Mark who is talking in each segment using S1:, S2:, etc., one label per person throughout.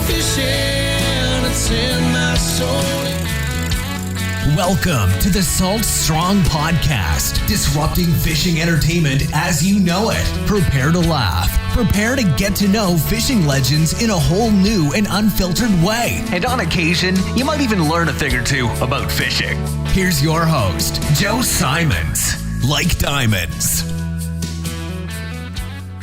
S1: fishing, it's in my soul.
S2: Welcome to the Salt Strong Podcast, disrupting fishing entertainment as you know it. Prepare to laugh. Prepare to get to know fishing legends in a whole new and unfiltered way. And on occasion, you might even learn a thing or two about fishing. Here's your host, Joe Simons. Like diamonds.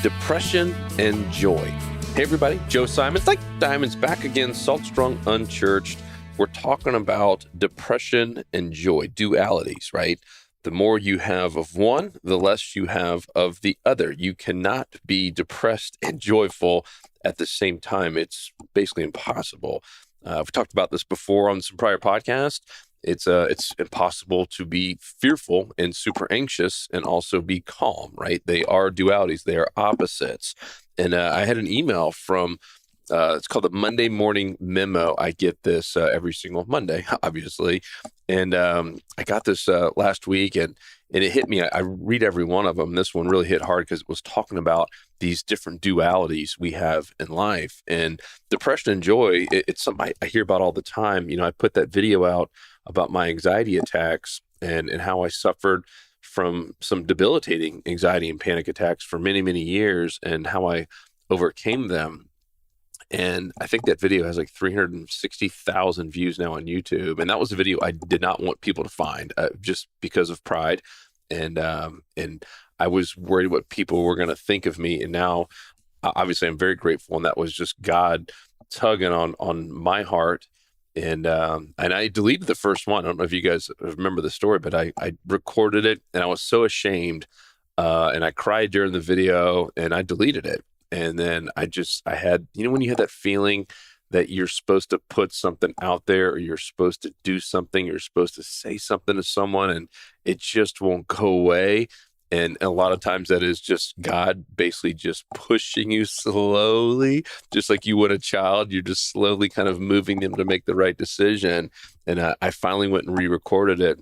S3: Depression and joy. Hey everybody, Joe Simons, like diamonds, back again, Salt Strong Unchurched. We're talking about depression and joy, dualities, right? The more you have of one, the less you have of the other. You cannot be depressed and joyful at the same time. It's basically impossible. We've talked about this before on some prior podcasts. It's impossible to be fearful and super anxious and also be calm, right? They are dualities. They are opposites. And I had an email from it's called the Monday Morning Memo. I get this every single Monday, obviously. And I got this last week and it hit me. I read every one of them. This one really hit hard because it was talking about these different dualities we have in life. And depression and joy, it's something I hear about all the time. You know, I put that video out about my anxiety attacks and how I suffered from some debilitating anxiety and panic attacks for many, many years and how I overcame them. And I think that video has like 360,000 views now on YouTube. And that was a video I did not want people to find just because of pride. And I was worried what people were going to think of me. And now, obviously, I'm very grateful. And that was just God tugging on my heart. And I deleted the first one. I don't know if you guys remember the story, but I recorded it and I was so ashamed. And I cried during the video and I deleted it. And then I had, you know, when you have that feeling that you're supposed to put something out there or you're supposed to do something, you're supposed to say something to someone and it just won't go away. And a lot of times that is just God basically just pushing you slowly, just like you would a child. You're just slowly kind of moving them to make the right decision. And I finally went and re-recorded it.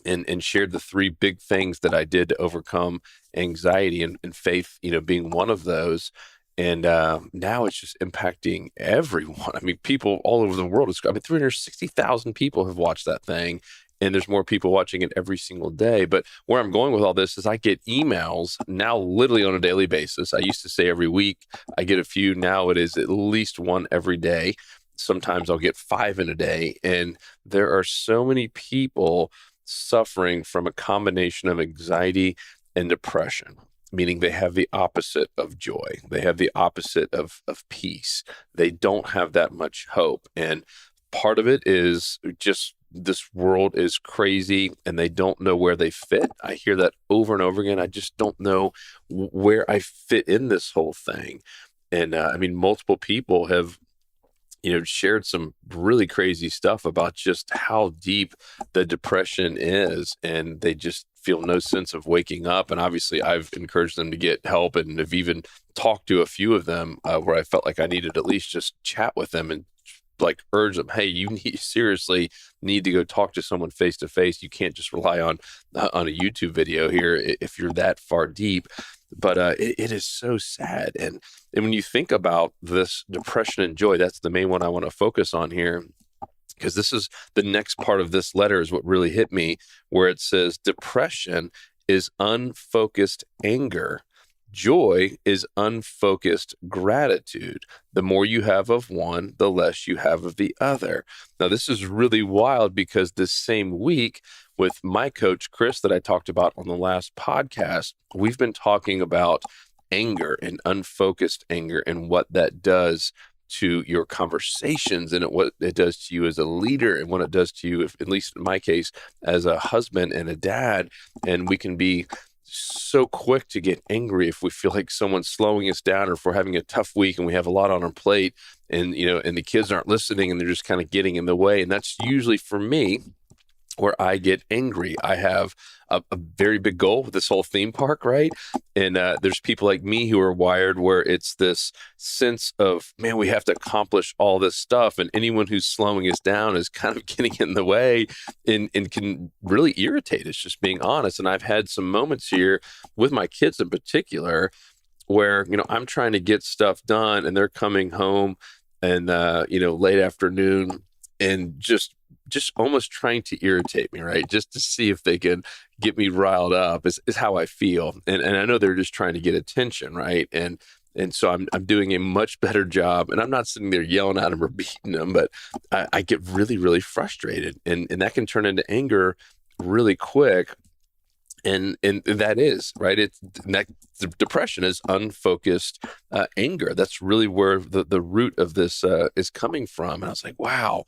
S3: And shared the three big things that I did to overcome anxiety and faith, you know, being one of those. And now it's just impacting everyone. I mean, people all over the world. 360,000 people have watched that thing. And there's more people watching it every single day. But where I'm going with all this is I get emails now literally on a daily basis. I used to say every week. I get a few. Now it is at least one every day. Sometimes I'll get 5 in a day. And there are so many people suffering from a combination of anxiety and depression, meaning they have the opposite of joy. They have the opposite of peace. They don't have that much hope. And part of it is just this world is crazy and they don't know where they fit. I hear that over and over again. I just don't know where I fit in this whole thing. And I mean, multiple people have shared some really crazy stuff about just how deep the depression is, and they just feel no sense of waking up. And obviously I've encouraged them to get help and have even talked to a few of them where I felt like I needed at least just chat with them and like urge them, hey, you seriously need to go talk to someone face to face. You can't just rely on a YouTube video here if you're that far deep. But it is so sad. And when you think about this depression and joy, that's the main one I want to focus on here, because this is the next part of this letter is what really hit me, where it says depression is unfocused anger. Joy is unfocused gratitude. The more you have of one, the less you have of the other. Now, this is really wild because this same week with my coach, Chris, that I talked about on the last podcast, we've been talking about anger and unfocused anger and what that does to your conversations and what it does to you as a leader and what it does to you, at least in my case, as a husband and a dad. And we can be so quick to get angry if we feel like someone's slowing us down, or if we're having a tough week and we have a lot on our plate and, and the kids aren't listening and they're just kind of getting in the way. And that's usually for me where I get angry. I have a very big goal with this whole theme park, right? And there's people like me who are wired where it's this sense of, man, we have to accomplish all this stuff. And anyone who's slowing us down is kind of getting in the way and can really irritate us, just being honest. And I've had some moments here with my kids in particular where, I'm trying to get stuff done and they're coming home and late afternoon, and just almost trying to irritate me, right? Just to see if they can get me riled up is how I feel. And I know they're just trying to get attention, right? And so I'm doing a much better job, and I'm not sitting there yelling at them or beating them, but I get really, really frustrated, and that can turn into anger really quick. And that is right. The depression is unfocused anger. That's really where the root of this is coming from. And I was like, wow,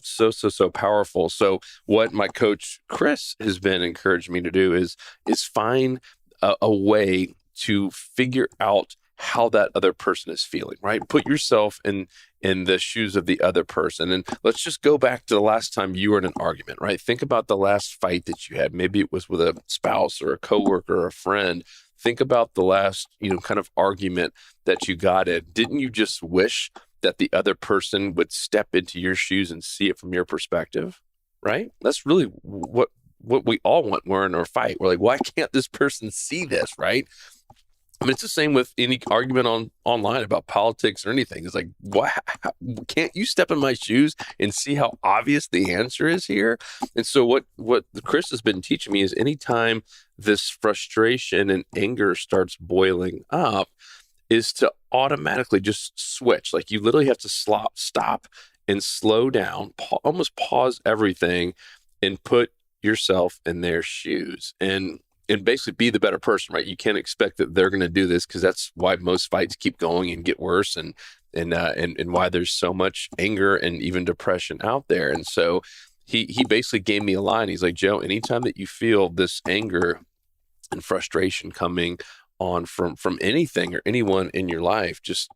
S3: so powerful. So what my coach Chris has been encouraging me to do is find a way to figure out how that other person is feeling, right? Put yourself in the shoes of the other person. And let's just go back to the last time you were in an argument, right? Think about the last fight that you had. Maybe it was with a spouse or a coworker or a friend. Think about the last, kind of argument that you got in. Didn't you just wish that the other person would step into your shoes and see it from your perspective, right? That's really what we all want when we're in our fight. We're like, why can't this person see this, right? I mean, it's the same with any argument online about politics or anything. It's like, can't you step in my shoes and see how obvious the answer is here? And so what Chris has been teaching me is anytime this frustration and anger starts boiling up is to automatically just switch. Like you literally have to stop and slow down, almost pause everything and put yourself in their shoes and basically be the better person, right? You can't expect that they're going to do this because that's why most fights keep going and get worse, and why there's so much anger and even depression out there. And so he basically gave me a line. He's like, Joe, anytime that you feel this anger and frustration coming on from anything or anyone in your life, just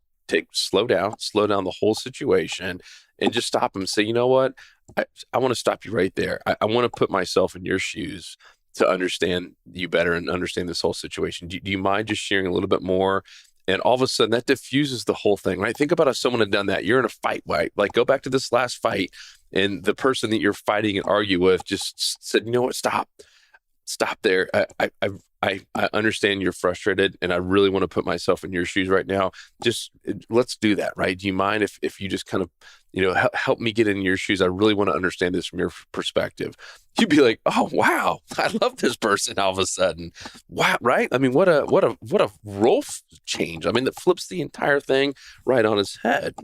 S3: slow down the whole situation and just stop and say, you know what? I want to stop you right there. I want to put myself in your shoes to understand you better and understand this whole situation. Do you mind just sharing a little bit more? And all of a sudden that diffuses the whole thing, right? Think about if someone had done that. You're in a fight, right? Like go back to this last fight and the person that you're fighting and argue with just said, you know what, stop there. I understand you're frustrated and I really want to put myself in your shoes right now. Just let's do that, right? Do you mind if you just kind of, help me get in your shoes? I really want to understand this from your perspective. You'd be like, oh, wow, I love this person all of a sudden. Wow, right? I mean, what a role change. I mean, that flips the entire thing right on its head.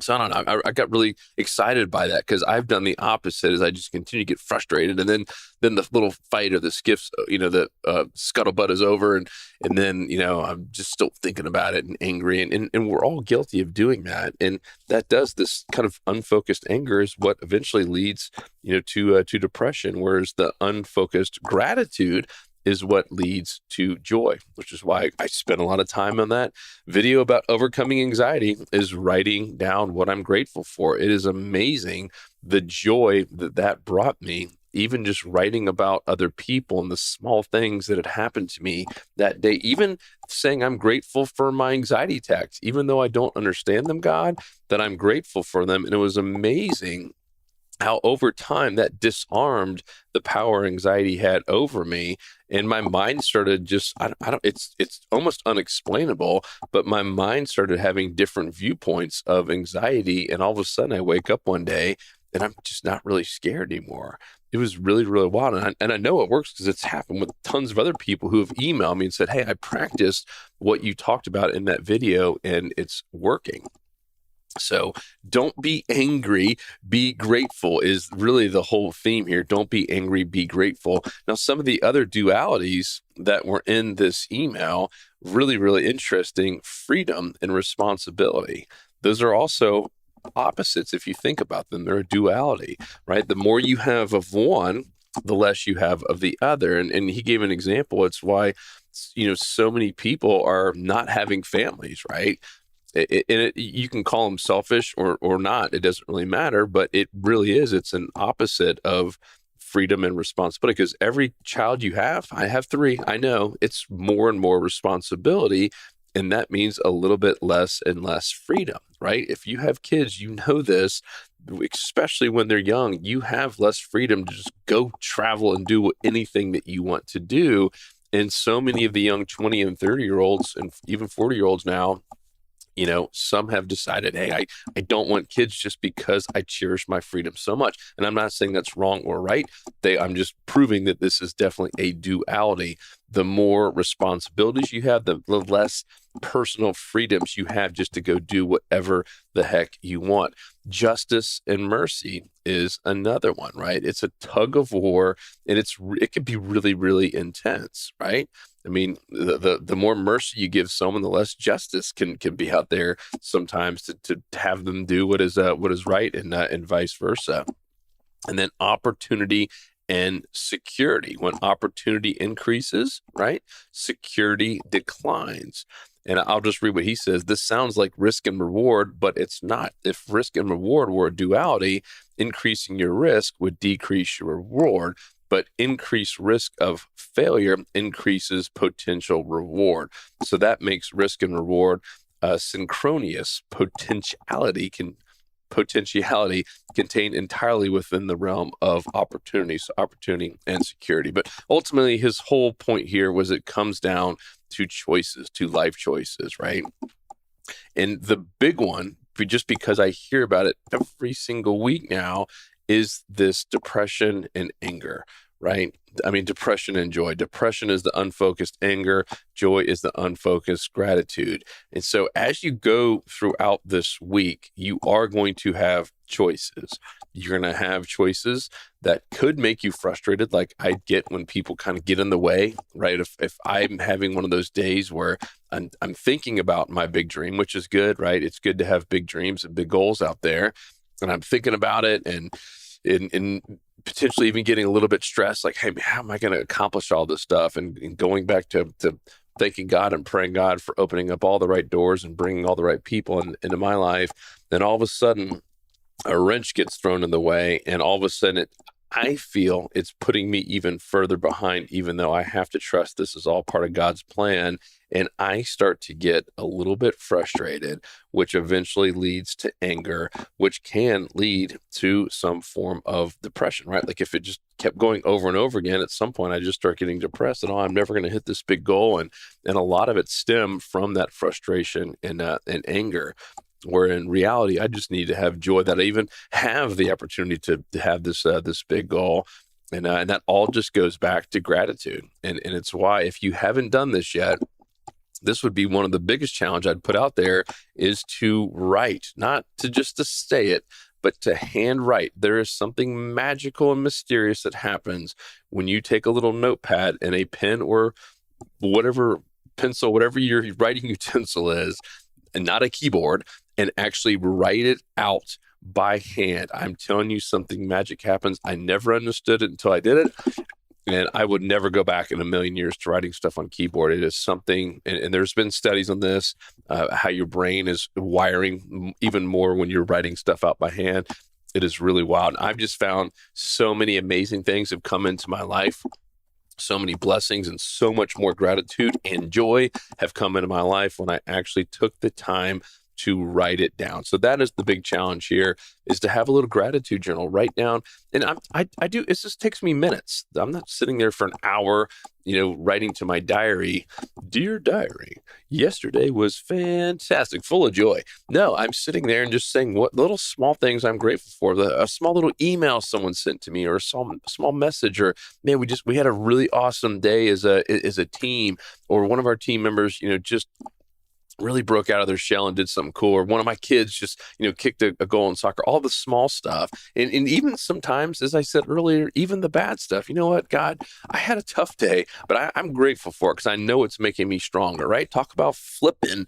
S3: So I don't know. I got really excited by that because I've done the opposite as I just continue to get frustrated. And then the little fight or the skiffs, the scuttlebutt is over. And then, I'm just still thinking about it and angry. And we're all guilty of doing that. And that does this kind of unfocused anger is what eventually leads, to depression. Whereas the unfocused gratitude is what leads to joy, which is why I spent a lot of time on that video about overcoming anxiety is writing down what I'm grateful for. It is amazing the joy that brought me, even just writing about other people and the small things that had happened to me that day, even saying I'm grateful for my anxiety attacks, even though I don't understand them, God, that I'm grateful for them. And it was amazing how over time that disarmed the power anxiety had over me. And my mind started just, it's almost unexplainable, but my mind started having different viewpoints of anxiety. And all of a sudden I wake up one day and I'm just not really scared anymore. It was really, really wild. And I know it works because it's happened with tons of other people who have emailed me and said, hey, I practiced what you talked about in that video and it's working. So don't be angry, be grateful is really the whole theme here. Don't be angry, be grateful. Now, some of the other dualities that were in this email, really, really interesting, freedom and responsibility. Those are also opposites if you think about them. They're a duality, right? The more you have of one, the less you have of the other. And he gave an example. It's why, so many people are not having families, right? You can call them selfish or not. It doesn't really matter, but it really is. It's an opposite of freedom and responsibility because every child you have, I have 3. I know it's more and more responsibility. And that means a little bit less and less freedom, right? If you have kids, you know this, especially when they're young, you have less freedom to just go travel and do anything that you want to do. And so many of the young 20 and 30-year-olds and even 40-year-olds now, Some have decided, hey, I don't want kids just because I cherish my freedom so much. And I'm not saying that's wrong or right. I'm just proving that this is definitely a duality. The more responsibilities you have, the less personal freedoms you have just to go do whatever the heck you want. Justice and mercy is another one, right? It's a tug of war, and it can be really, really intense, right? I mean, the more mercy you give someone, the less justice can be out there sometimes to have them do what is right, and vice versa. And then opportunity and security. When opportunity increases, right, security declines. And I'll just read what he says. This sounds like risk and reward, but it's not. If risk and reward were a duality, increasing your risk would decrease your reward. But increased risk of failure increases potential reward. So that makes risk and reward synchronous. Potentiality contained entirely within the realm of opportunity. So opportunity and security. But ultimately, his whole point here was it comes down to choices, to life choices, right? And the big one, just because I hear about it every single week now, is this depression and anger, right? I mean, depression and joy. Depression is the unfocused anger. Joy is the unfocused gratitude. And so as you go throughout this week, you are going to have choices. You're going to have choices that could make you frustrated, like I get when people kind of get in the way, right? If I'm having one of those days where I'm thinking about my big dream, which is good, right? It's good to have big dreams and big goals out there. And I'm thinking about it and potentially even getting a little bit stressed, like, hey, how am I going to accomplish all this stuff? And going back to thanking God and praying God for opening up all the right doors and bringing all the right people into my life. Then all of a sudden, a wrench gets thrown in the way, and all of a sudden I feel it's putting me even further behind, even though I have to trust this is all part of God's plan. And I start to get a little bit frustrated, which eventually leads to anger, which can lead to some form of depression, right? Like if it just kept going over and over again, at some point I just start getting depressed and, I'm never going to hit this big goal. And a lot of it stemmed from that frustration and anger. Where in reality, I just need to have joy that I even have the opportunity to have this big goal. And that all just goes back to gratitude. And it's why, if you haven't done this yet, this would be one of the biggest challenge I'd put out there, is to write, not to say it, but to hand write. There is something magical and mysterious that happens when you take a little notepad and a pen or whatever pencil, whatever your writing utensil is, and not a keyboard, and actually write it out by hand. I'm telling you, something magic happens. I never understood it until I did it. And I would never go back in a million years to writing stuff on keyboard. It is something, and there's been studies on this, how your brain is wiring even more when you're writing stuff out by hand. It is really wild. I've just found so many amazing things have come into my life. So many blessings and so much more gratitude and joy have come into my life when I actually took the time to write it down. So that is the big challenge here, is to have a little gratitude journal, write down. And I do, it just takes me minutes. I'm not sitting there for an hour, writing to my diary, dear diary, yesterday was fantastic, full of joy. No, I'm sitting there and just saying what little small things I'm grateful for, a small little email someone sent to me, or a small message, or man, we had a really awesome day as a team, or one of our team members, just really broke out of their shell and did something cool, or one of my kids just, kicked a goal in soccer, all the small stuff. And even sometimes, as I said earlier, even the bad stuff. You know what, God, I had a tough day, but I'm grateful for it because I know it's making me stronger, right? Talk about flipping,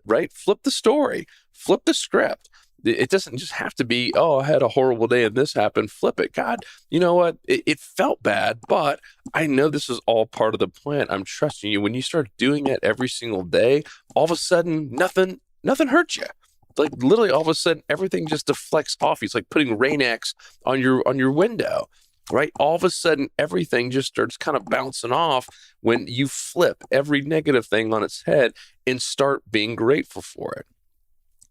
S3: right? Flip the story, flip the script. It doesn't just have to be, I had a horrible day and this happened. Flip it. God, you know what? It felt bad, but I know this is all part of the plan. I'm trusting you. When you start doing it every single day, all of a sudden, nothing hurts you. Like literally all of a sudden, everything just deflects off. It's like putting Rain-X on your window, right? All of a sudden, everything just starts kind of bouncing off when you flip every negative thing on its head and start being grateful for it.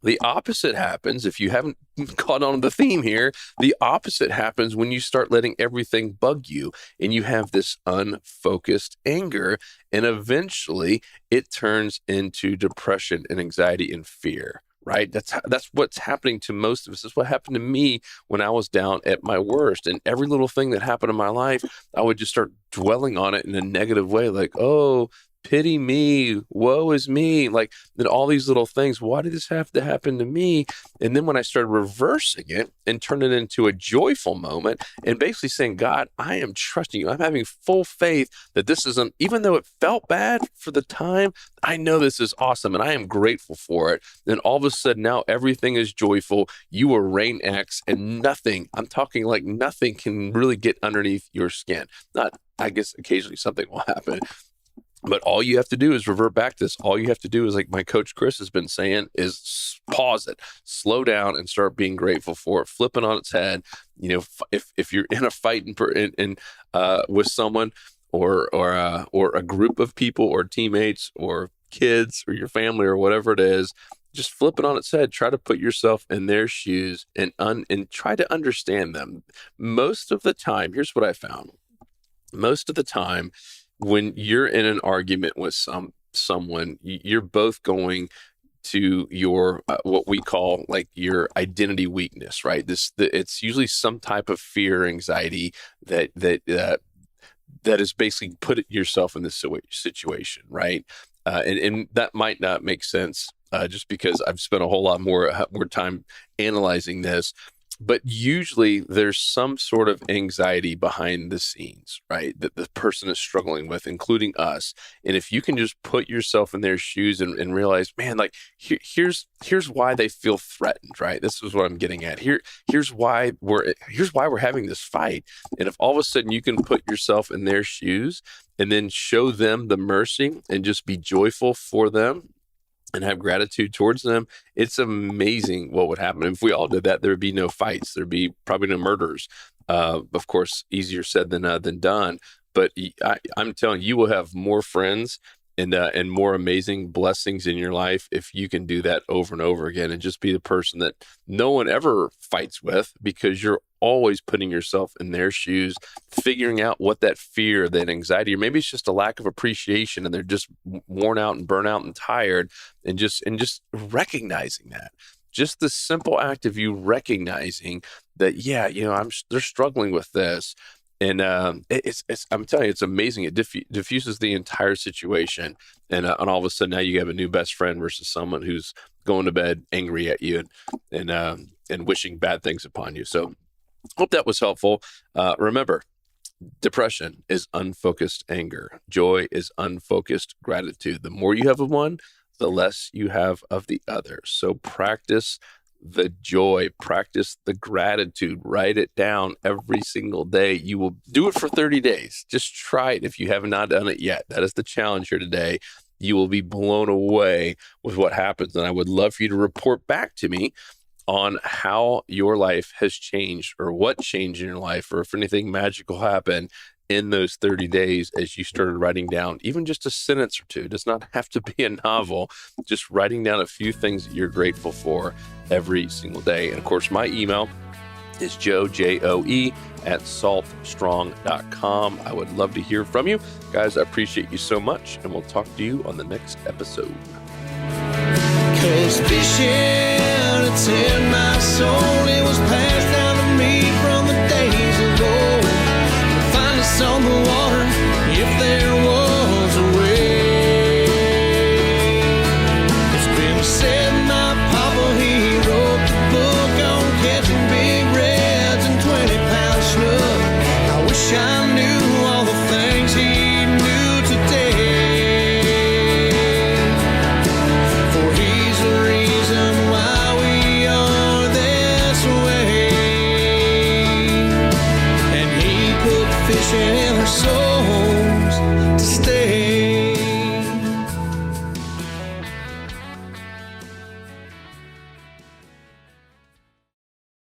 S3: The opposite happens, if you haven't caught on to the theme here, the opposite happens when you start letting everything bug you and you have this unfocused anger, and eventually it turns into depression and anxiety and fear, right? That's what's happening to most of us. That's what happened to me when I was down at my worst. And every little thing that happened in my life, I would just start dwelling on it in a negative way, like, oh, pity me, woe is me, like, then all these little things. Why did this have to happen to me? And then when I started reversing it and turn it into a joyful moment and basically saying, God, I am trusting you. I'm having full faith that this isn't, even though it felt bad for the time, I know this is awesome and I am grateful for it. Then all of a sudden now everything is joyful. You are Rain X, and nothing, I'm talking like nothing can really get underneath your skin. Not, I guess occasionally something will happen. But all you have to do is revert back to this. All you have to do is, like my coach Chris has been saying, is pause it, slow down, and start being grateful for it. Flip it on its head. You know, if you're in a fight with someone or a group of people or teammates or kids or your family or whatever it is, just flip it on its head. Try to put yourself in their shoes and try to understand them. Most of the time, here's what I found. Most of the time, when you're in an argument with someone, you're both going to your what we call like your identity weakness, right? It's usually some type of fear, anxiety that is basically put yourself in this situation, right? And that might not make sense just because I've spent a whole lot more time analyzing this. But usually there's some sort of anxiety behind the scenes, right? That the person is struggling with, including us. And if you can just put yourself in their shoes and realize, man, like here's why they feel threatened, right? This is what I'm getting at. Here's why we're having this fight. And if all of a sudden you can put yourself in their shoes and then show them the mercy and just be joyful for them and have gratitude towards them, it's amazing what would happen. If we all did that, there would be no fights. There'd be probably no murders. Of course, easier said than done. But I'm telling you, you will have more friends and more amazing blessings in your life if you can do that over and over again and just be the person that no one ever fights with, because you're always putting yourself in their shoes, figuring out what that fear, that anxiety, or maybe it's just a lack of appreciation and they're just worn out and burnt out and tired, and just recognizing that. Just the simple act of you recognizing that, yeah, you know, they're struggling with this. And it's I'm telling you, it's amazing. It diffuses the entire situation, and all of a sudden now you have a new best friend versus someone who's going to bed angry at you and wishing bad things upon you. So hope that was helpful. Remember, depression is unfocused anger. Joy is unfocused gratitude. The more you have of one, the less you have of the other. So practice the joy, practice the gratitude, write it down every single day. You will do it for 30 days. Just try it if you have not done it yet. That is the challenge here today. You will be blown away with what happens. And I would love for you to report back to me on how your life has changed, or what changed in your life, or if anything magical happened in those 30 days as you started writing down even just a sentence or two. It does not have to be a novel, just writing down a few things that you're grateful for every single day. And of course, my email is joe@saltstrong.com. I would love to hear from you. Guys, I appreciate you so much, and we'll talk to you on the next episode.
S1: 'Cause fishing, it's in my soul.